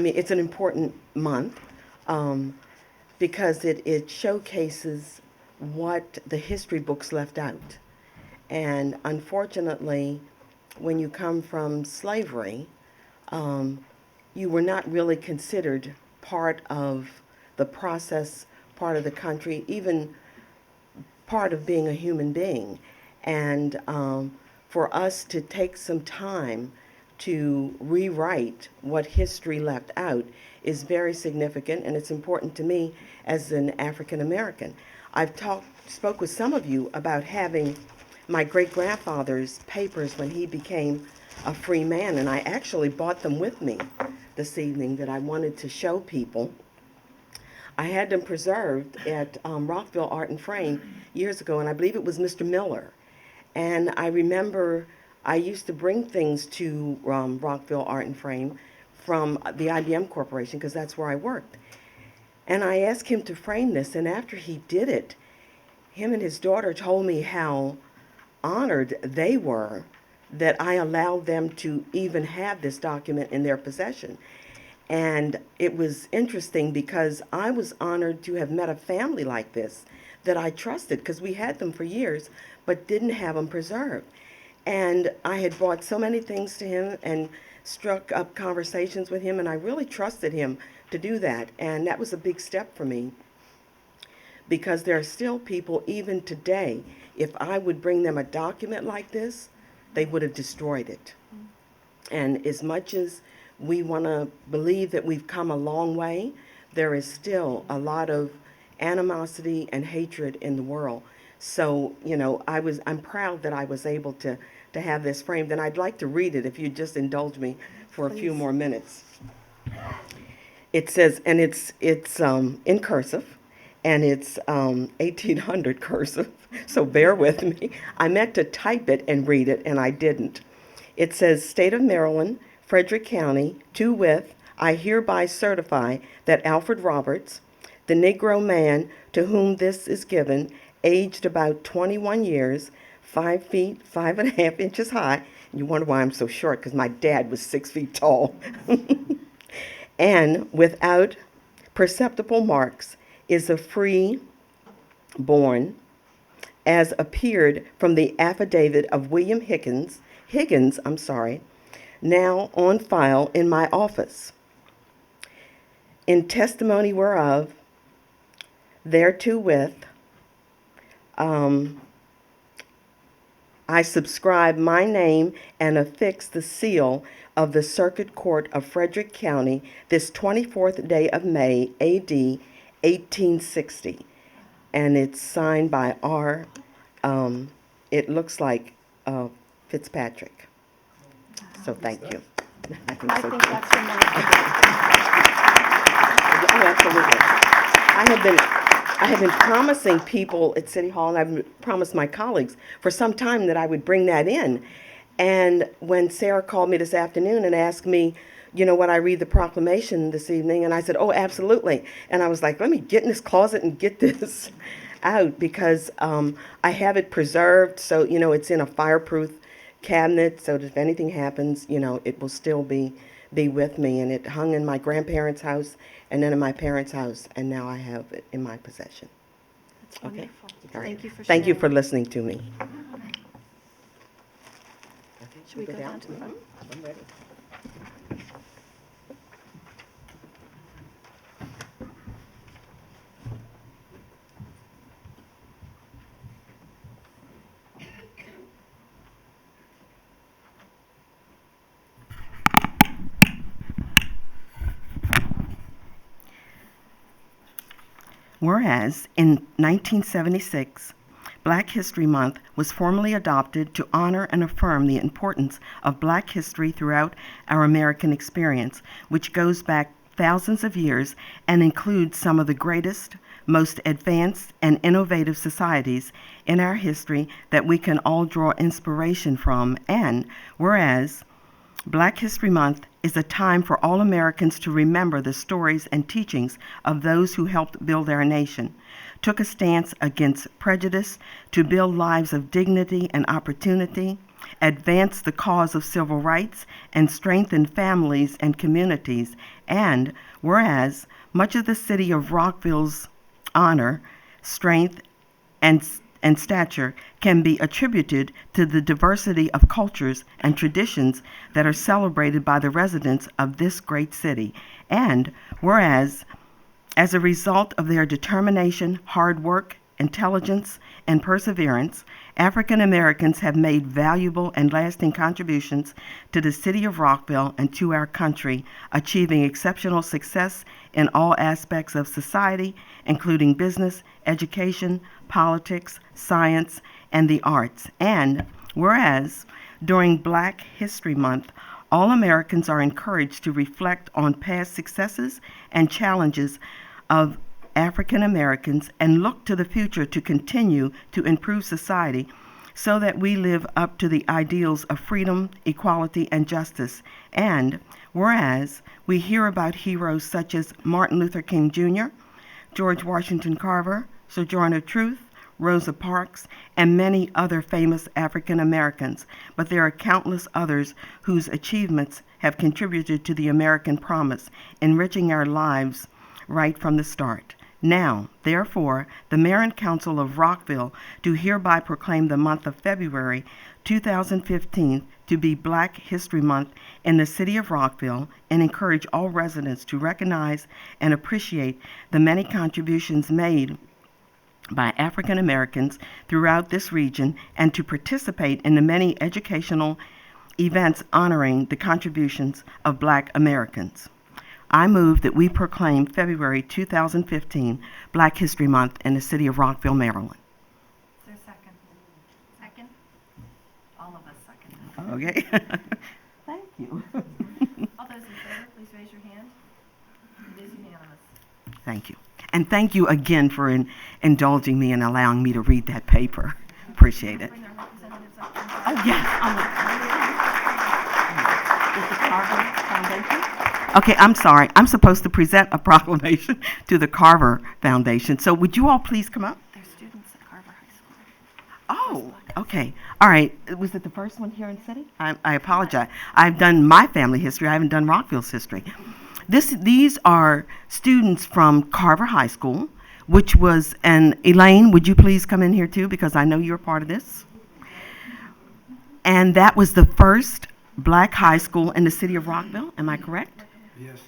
I mean, it's an important month because it showcases what the history books left out. And unfortunately, when you come from slavery, um, you were not really considered part of the process, part of the country, even part of being a human being. And for us to take some time to rewrite what history left out is very significant, and it's important to me as an African American. Spoke with some of you about having my great grandfather's papers when he became a free man, and I actually brought them with me this evening that I wanted to show people. I had them preserved at Rockville Art and Frame years ago, and I believe it was Mr. Miller. And I remember I used to bring things to Rockville Art and Frame from the IBM Corporation, because that's where I worked. And I asked him to frame this, and after he did it, him and his daughter told me how honored they were that I allowed them to even have this document in their possession. And it was interesting because I was honored to have met a family like this that I trusted, because we had them for years, but didn't have them preserved. And I had brought so many things to him and struck up conversations with him, and I really trusted him to do that. And that was a big step for me, because there are still people, even today, if I would bring them a document like this, they would have destroyed it. And as much as we want to believe that we've come a long way, there is still a lot of animosity and hatred in the world. So, I'm proud that I was able to have this framed, and I'd like to read it if you'd just indulge me for a few more minutes. It says, and it's in cursive, and it's 1800 cursive, so bear with me. I meant to type it and read it, and I didn't. It says, State of Maryland, Frederick County, to wit, I hereby certify that Alfred Roberts, the Negro man to whom this is given, aged about 21 years, 5 feet, 5.5 inches high. You wonder why I'm so short, because my dad was 6 feet tall. And without perceptible marks, is a free born, as appeared from the affidavit of William Higgins, now on file in my office. In testimony whereof, thereto with, I subscribe my name and affix the seal of the Circuit Court of Frederick County this 24th day of May, A.D. 1860. And it's signed by R. It looks like Fitzpatrick. So thank you. I think that's remarkable. Oh, absolutely. I have been promising people at City Hall, and I've promised my colleagues for some time that I would bring that in. And when Sarah called me this afternoon and asked me, would I read the proclamation this evening? And I said, oh, absolutely. And I was like, let me get in this closet and get this out, because I have it preserved. So, it's in a fireproof cabinet, so that if anything happens, it will still be with me. And it hung in my grandparents' house and then in my parents' house, and now I have it in my possession. That's wonderful. All right. Thank you for sharing. Thank you for listening to me. Should we go down to the front? I'm ready. Whereas in 1976, Black History Month was formally adopted to honor and affirm the importance of Black history throughout our American experience, which goes back thousands of years and includes some of the greatest, most advanced, and innovative societies in our history that we can all draw inspiration from. And whereas Black History Month is a time for all Americans to remember the stories and teachings of those who helped build our nation, took a stance against prejudice to build lives of dignity and opportunity, advance the cause of civil rights, and strengthen families and communities. And whereas much of the city of Rockville's honor, strength, and stature can be attributed to the diversity of cultures and traditions that are celebrated by the residents of this great city. And whereas, as a result of their determination, hard work, intelligence, and perseverance, African Americans have made valuable and lasting contributions to the city of Rockville and to our country, achieving exceptional success in all aspects of society, including business, education, politics, science, and the arts. And whereas during Black History Month, all Americans are encouraged to reflect on past successes and challenges of African Americans and look to the future to continue to improve society so that we live up to the ideals of freedom, equality, and justice. And whereas we hear about heroes such as Martin Luther King Jr., George Washington Carver, Sojourner Truth, Rosa Parks, and many other famous African Americans, but there are countless others whose achievements have contributed to the American promise, enriching our lives right from the start. Now, therefore, the Mayor and Council of Rockville do hereby proclaim the month of February 2015 to be Black History Month in the city of Rockville and encourage all residents to recognize and appreciate the many contributions made by African Americans throughout this region and to participate in the many educational events honoring the contributions of Black Americans. I move that we proclaim February 2015 Black History Month in the city of Rockville, Maryland. Is there a second? Second? All of us second. Okay. Thank you. All those in favor, please raise your hand. It is unanimous. Thank you. And thank you again for indulging me and allowing me to read that paper. Appreciate it. Bring our representatives up. to the Oh, podium. yes. Is the Carver Foundation? Okay, I'm sorry. I'm supposed to present a proclamation to the Carver Foundation. So would you all please come up? They're students at Carver High School. Oh, okay. All right. Was it the first one here in the city? I apologize. I've done my family history. I haven't done Rockville's history. These are students from Carver High School, which was, and Elaine, would you please come in here too, because I know you're part of this. And that was the first Black high school in the city of Rockville. Am I correct? Yes.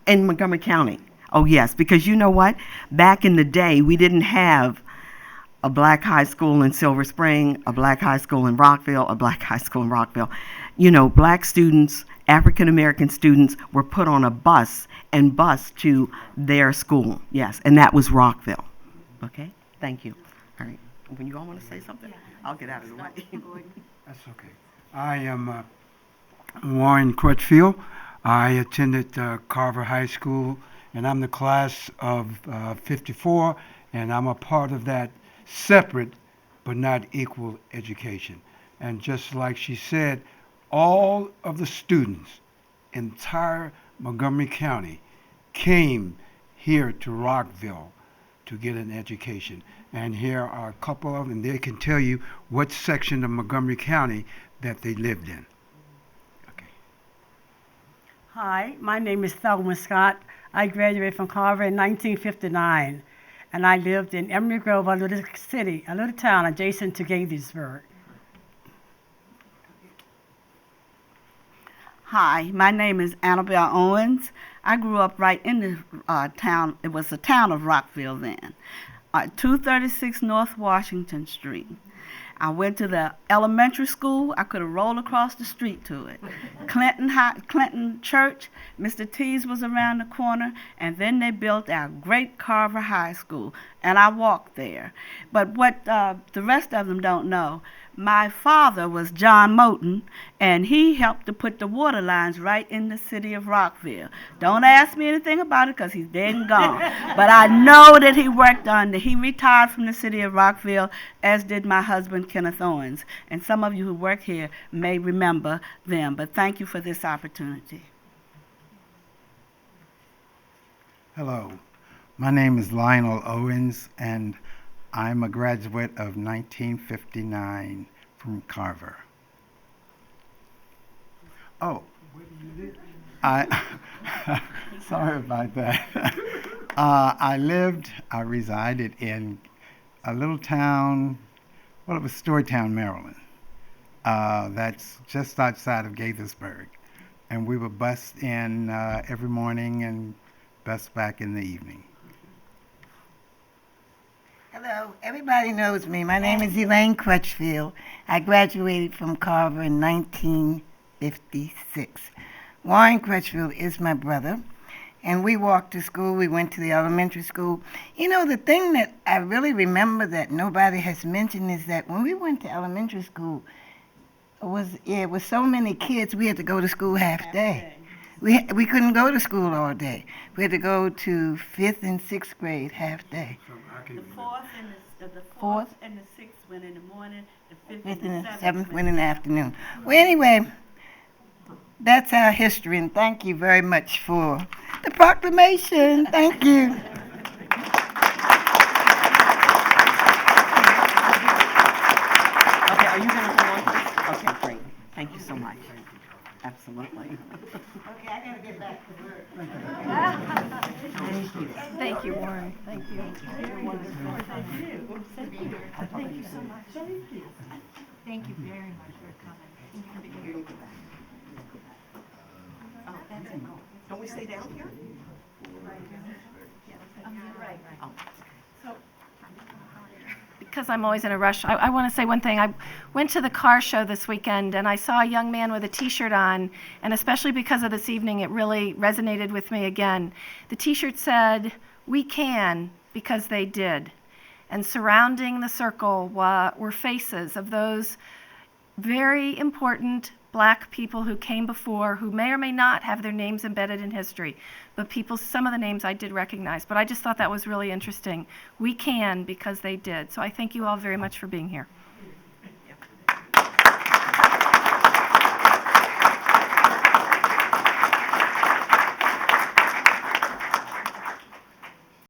In Montgomery County. Oh, yes, because you know what? Back in the day, we didn't have a Black high school in Silver Spring, a Black high school in Rockville, a Black high school in Rockville. You know, Black students, African American students were put on a bus and bused to their school. Yes, and that was Rockville. Okay, thank you. All right, when you all want to say something, I'll get out of the way. That's okay. I am Warren Crutchfield. I attended Carver High School, and I'm the class of 54, and I'm a part of that separate but not equal education. And just like she said, all of the students, entire Montgomery County, came here to Rockville to get an education. And here are a couple of them. They can tell you what section of Montgomery County that they lived in. Okay. Hi, my name is Thelma Scott. I graduated from Carver in 1959, and I lived in Emery Grove, a little city, a little town adjacent to Gaithersburg. Hi, my name is Annabelle Owens. I grew up right in the town. It was the town of Rockville then, 236 North Washington Street. I went to the elementary school. I could have rolled across the street to it. Clinton Church, Mr. T's was around the corner, and then they built our great Carver High School, and I walked there. But what the rest of them don't know, my father was John Moten, and he helped to put the water lines right in the city of Rockville. Don't ask me anything about it because he's dead and gone. But I know that he worked on he retired from the city of Rockville, as did my husband, Kenneth Owens. And some of you who work here may remember them. But thank you for this opportunity. Hello, my name is Lionel Owens, and I'm a graduate of 1959 from Carver. Oh, I, sorry about that. I resided in a little town, well, it was Storytown, Maryland. That's just outside of Gaithersburg. And we would bus in every morning and bus back in the evening. Hello, everybody knows me. My name is Elaine Crutchfield. I graduated from Carver in 1956. Warren Crutchfield is my brother, and we walked to school. We went to the elementary school. You know, the thing that I really remember that nobody has mentioned is that when we went to elementary school, it was so many kids, we had to go to school half day. We couldn't go to school all day. We had to go to 5th and 6th grade half day. The fourth and the Fourth? and the sixth went in the morning, the fifth 5th and and the the seventh 7th went in the afternoon. Well, anyway, that's our history, and thank you very much for the proclamation. Thank you. Okay, are you going to go on? Okay, great. Thank you so much. Absolutely. Okay, I gotta get back to work. Thank you, Warren. Thank you. Thank you very much for coming. Don't we stay down here? Because I'm always in a rush, I want to say one thing. I went to the car show this weekend, and I saw a young man with a T-shirt on, and especially because of this evening, it really resonated with me again. The T-shirt said, "We can because they did." And surrounding the circle were faces of those very important Black people who came before, who may or may not have their names embedded in history, but some of the names I did recognize. But I just thought that was really interesting. We can because they did. So I thank you all very much for being here.